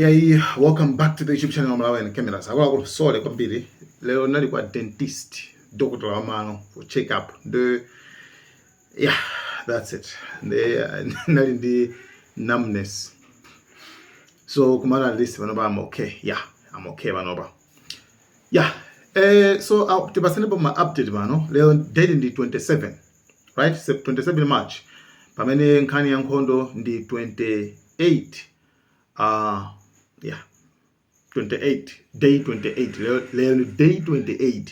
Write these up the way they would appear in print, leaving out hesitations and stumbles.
Yeah, welcome back to the YouTube channel Malawi and Cameras. Akula sole kwambiri. Leo nali kwa dentist, doctor wa mano for check up. That's it. Nali ndi numbness. So kumana list manoba I'm okay. Yeah, I'm okay manoba. Yeah. So tipasane pa ma update mano. Leo date ndi 27. Right? 27 March. Pamene nkhani ya nkhondo ndi 28. 28, day 28, leo ni day 28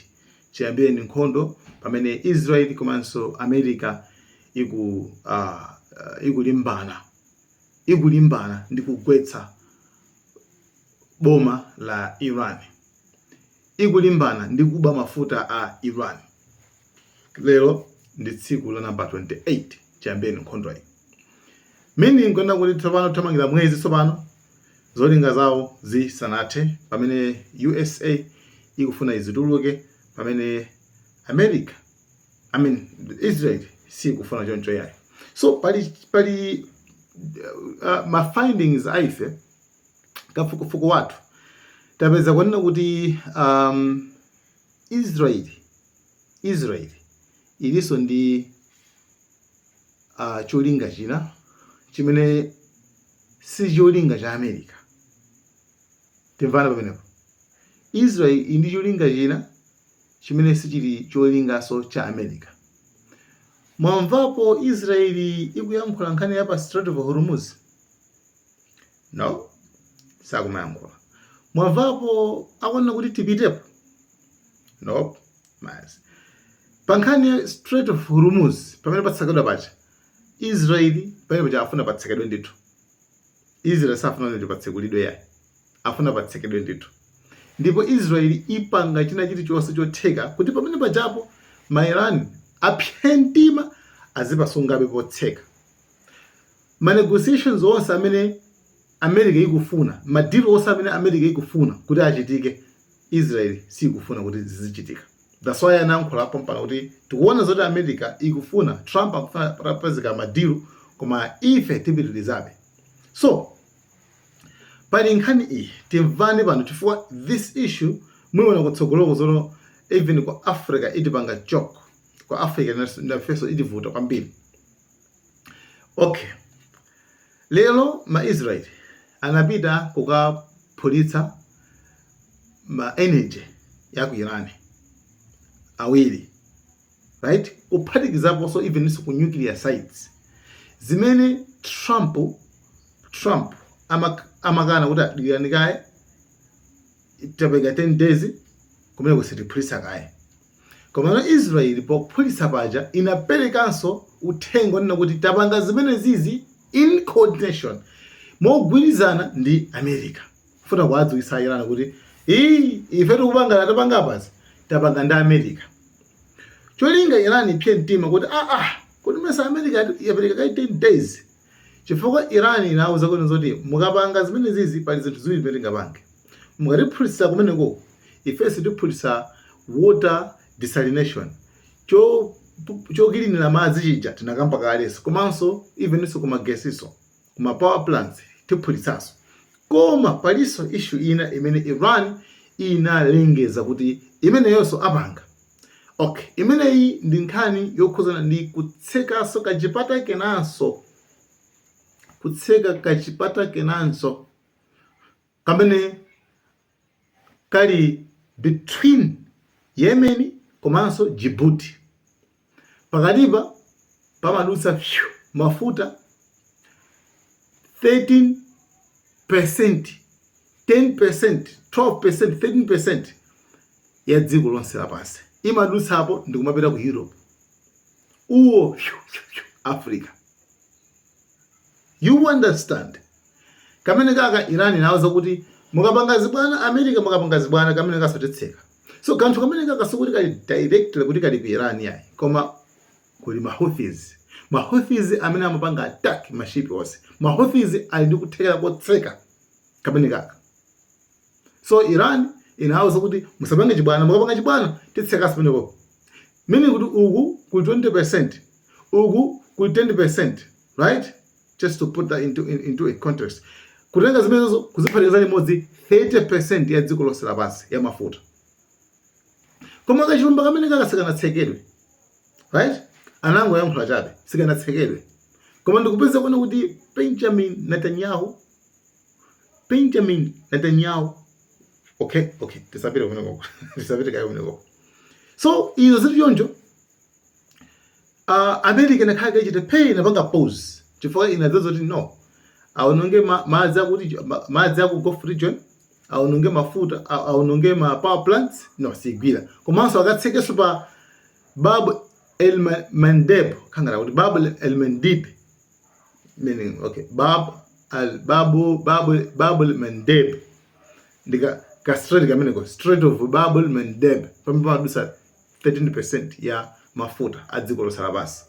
chiyambire ni nkhondo pamene Israel komanso America ikulimbana ndi kugwetsa boma la Iran, ikulimbana ndi kuba mafuta a Iran. Lero ndi tsiku la number 28 chiyambire ni nkhondo iyi. Mini ngona kuti tsopano tamangira mwezi tsopano zolinga zawo zisanathe pamene USA ikufuna izituluke pamene Israel sikufuna choncho yayo. So pali ma findings aife kafukufuku watu tapeza kwanena kuti Israel iliso ndi cholinga china chimene si cholinga cha America. Timvana pamenepo. Israel ndi cholinga china chimene sichili cholingaso cha America. Mwamvapo Israeli ikuyankhula nkhani ya pa Strait of Hormuz? No, sakumayankhula. Mwamvapo akona kuti tipitepo? No, mas. Pa nkhani ya Strait of Hormuz pamene patsakadwa pacha Israeli pamene pacha afuna patsekedwe ndithu. Israel safuna ndi patsekulidwe yayi. Afuna patsekedwe ndithu. Ndipo Israel ipanga china chilichonse chotheka kuti pamene pajapo Iran apyentima azipasungabe potseka. Ma negotiations onse amene America ikufuna, madili onse amene America ikufuna kuti achitike, Israel sikufuna kuti zizichitika. That's why anayankhula apo mpana kuti tikuona zoti America ikufuna, Trump akufuna rapezeka madili koma ife tipitirizabe. So pali nkhani iyi timvane pano chifukwa this issue mwiwona kutsogoloko zono even kwa Africa itipanga joke, kwa Africa nafeso itivuta kwambiri. Okay, lero ma Israel anapita kukaphulitsa ma energy ya ku Iran awiri, right? Kuphatikizapo so even niso ku nuclear sites zimene Trump amakana kuti adikirani kaye itapeka 10 days kumene kusitiphulitsa kaye. Koma no Israel pokuphulitsa paja inaperekanso uthenga nena kuti tapanga zimene zizi in coordination mogwirizana ndi America. Funa kuwadziwitsa Iran kuti ife tikupanga tapanga pazi tapanga ndi America. Cholinga Iran ipye mtima kuti kuti mesa America yapereka kaye 10 days. Chifukwa Iran inauza kuti zoti mukapanga zimene zizi pali zinthu ziwiri zimene tingapange. Mukatiphulitsa kumeneko ife sitiphulitsa water desalination. Chokilinira madzi chija tinakamba kaleso. Komanso even iso kuma gesiso, kuma power plants tiphulitsaso. Koma paliso issue ina imene Iran inalengeza kuti imene yonso apanga. Okay, imene iyi ndi nkhani yokhuzana ndi kutsekaso kachipata kenanso. Kutseka kachipata kenanso kamene kali between Yemen komanso Djibouti. Pakatipa pamadutsa mafuta 13%, 10%, 12%, 13% ya dziko lonse lapansi. Imadutsapo ndikumapita ku Europe. Uwo Africa. You understand? Kamene kaka Iran inaweza kuti mukapanga zibwana America mukapanga zibwana kamene kasotetseka. So kanthu kamene kaka sikuti kali directly kuti kali ku Iran yayi. Koma kuli Houthis. Houthis amene amapanga attack mashipi onse. Houthis ali ndi kuthekera kotseka kamene kaka. So Iran inaweza kuti musapange chibwana mukapanga chibwana titseka sipeneko. Meaning kuti uku kuli 20%, uku kuli 10%, right? Just to put that into a context. kutenga zimenezo kuziphatikiza limodzi 30% ya dziko lonse lapansi ya mafuta. Koma kachilumba kamene kakasakanatsekedwe, right? Anango yankhula chabe sikanatsekedwe. Koma ndikupeza kuona kuti Benjamin Netanyahu okay tisapite kumeneko tisapite kayo kumeneko. So izo zili choncho America nakhaka ichite pay napanga pause chifukwa inazozo kuti no aunonge madzi aku Gulf region, aunonge mafuta, aunonge ma power plants, no sigwira. Komanso akatsekeso pa Bab el-Mandeb, kangara kuti Bab el-Mandeb, meaning okay, Bab el-Mandeb, ndika ka strait kameneko, Strait of Bab el-Mandeb, pamene padusa 13% ya mafuta a dziko lonse lapansi.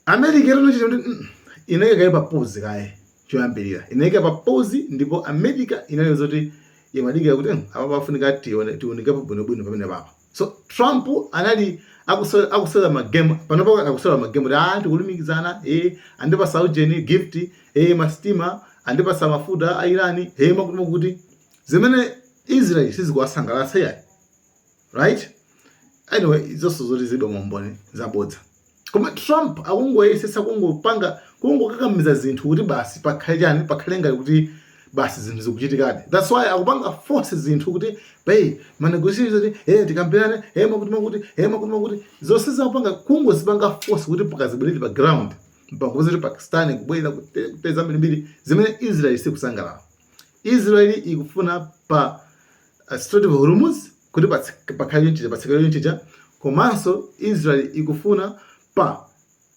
America inochita kuti inaweka kaye pa pause kaye choyambirira, inaweka pa pause ndipo America inayo zoti yamadika kuti apa pafunika tioneke bwinobwino pamene papa. So Trump anali akusela magame panopo, akusela magame kuti tikulumikizana, andipasa ujeni gift, mastima, andipasa mafuta a Iran, makuti zimene Israel sizikuwasangalatsa yayi, right? Anyway, izonso zoti zido momboni zabodza. Koma Trump akungoyesesa kungokakamiza zinthu kuti basi pakhale ngati kuti basi zinthu zikuchitikadi. That's why akupanga force zinthu kuti manegotiation tikambirane, makuti zonse zakupanga kungozipanga force kuti pakazibwerere pa ground mpangoziti Pakistan kubwera kupeza mbiri zimene Israel sikusangalala. Israel ikufuna pa Strait of Hormuz kuti pakhale patsekedwe, komanso Israel ikufuna pa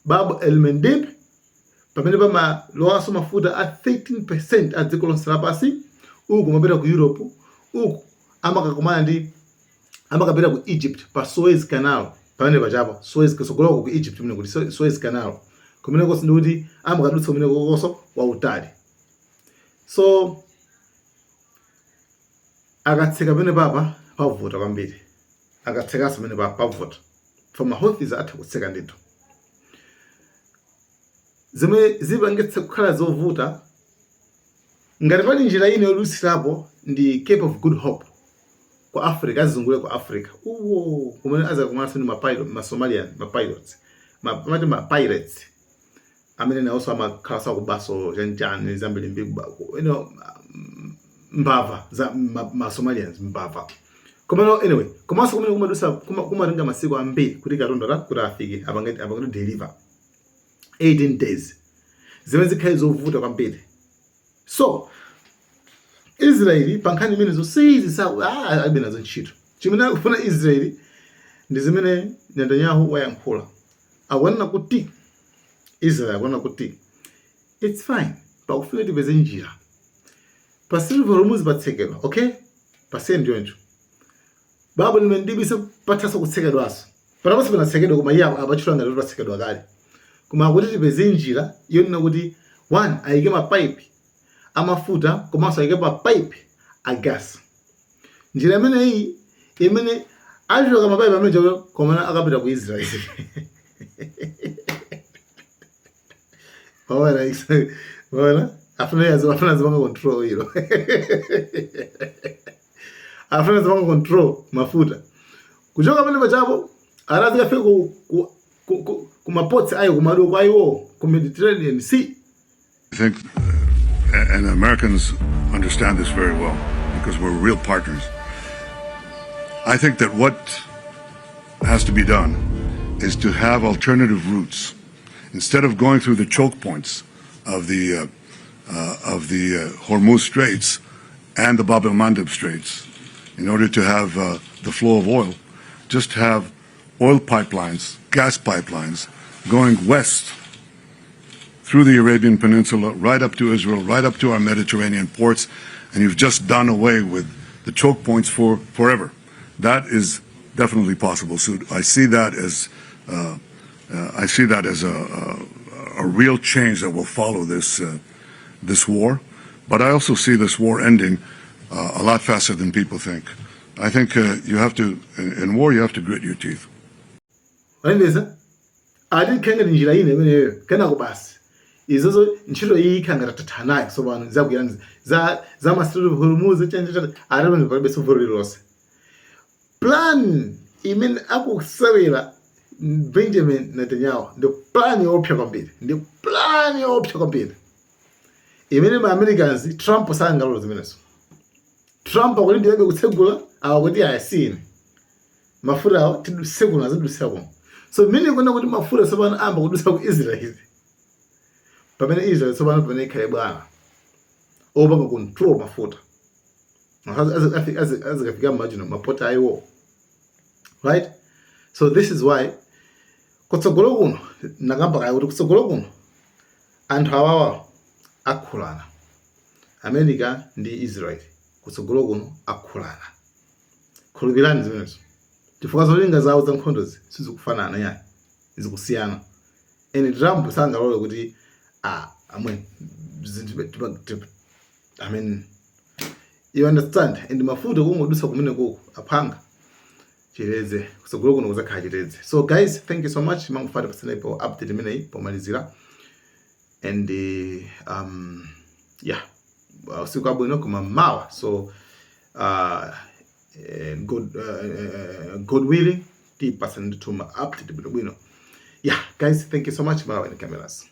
Bab el-Mandeb pamene pamalowanso mafuta a 13% a dziko lonse lapansi, uku kumapita ku Europe, uku amakapita ku Egypt pa Suez Canal, pamene pachapo Suez kusogoloko ku Egypt mene kuti Suez Canal kumene kosi ndikuti amakadutsa kumene kokoso wautali. So akatseka pamene papa pavuta kwambiri, akatsekaso pamene papa pavuta from a Houthis atha kutseka ndithu. Zimene zipangitsa kukhala zovuta ngati pali njira ine yolusirapo ndi Cape of Good Hope ku Africa, azungule ku Africa kumene azakumanso ndi ma-Somalian ma-pilots ma-pirates amene nawonso amakhala kubaso chanjani zambiri mbava za ma-Somalians mbava. Anyway, komanso kumene kumadusa kumatenga masiku ambiri kuti katundu kuti afike apangati deliver 18 days, zimene zikhale zovuta kwambiri. So Israeli pankhani imene zonsezi alibe nazo ntchito. Chimene akufuna Israeli ndi zimene Netanyahu wayankhula. Akuona kuti Israel akuona kuti it's fine, pakufika tipeze njira pa Strait of Hormuz patsekedwa, okay, pasiye ndiyoncho Bab el-Mandeb pathaso kutsekedwaso panaponso panatsekedwa koma iye apachitwa ngati patsekedwa kale. Koma akuti tipeze njira yonena kuti one ayike mapipe amafuta komanso ayike mapipe a gas. Njira imeneyi imene achoka mapipe amene komana akapita ku Israel. Waona afuna zimanga control hilo. Afuna zimanga control mafuta kuchoka pamene pachapo arazi afike ku maports ayo kumadoko ayo ku Mediterranean Sea. I think and Americans understand this very well because we're real partners. I think that what has to be done is to have alternative routes instead of going through the choke points of the Hormuz Straits and the Bab el-Mandeb Straits in order to have the flow of oil. Just have oil pipelines, gas pipelines going west through the Arabian Peninsula, right up to Israel, right up to our Mediterranean ports, and you've just done away with the choke points forever. That is definitely possible. So I see that as a real change that will follow this war. But I also see this war ending a lot faster than people think. I think you have to, in war, you have to grit your teeth. Adi kenga njira ine imeneyo kenako basi izozo ntchito iyi ikhangata tathanayi tsopano zakuyani za ma Strait of Hormuz chenjechete arabeni palibe sovolo lilonse. Plan imene akusewera Benjamin Netanyahu ndi plan yoopsa kwambiri, imene ma Americans Trump sangalola zimenezo. Trump akulimbirabe kutsegula akuti ayasini mafuta awo tidusekuno azidusekuno. So mene kuona kuti mafuta tsopano amba kudusa ku Israel, pamene Israel tsopano pamene ikhale bwana opanga control mafuta azikafika mmajino mapota ayiwo, right? So this is why kutsogolo kuno nakamba kaya kuti kutsogolo kuno anthu awawa akhulana, America ndi Israel kutsogolo kuno akhulana. Khulupirani zimenezo, chifukwa zolinga zawo za nkhondozi sizikufanana yani, zikusiyana. And Trump sangalole kuti I mean, you understand? And mafuta kungodusa kumene kuku apanga chireze kutsogolo kuno kuzakhala chireze. So guys, thank you so much mangufata pasana ipo update imeneyi pomalizira. And yeah, usiku abwino kuma mawa. So God willing, keep passing to my update bwino. Yeah guys, thank you so much. Mawa in cameras.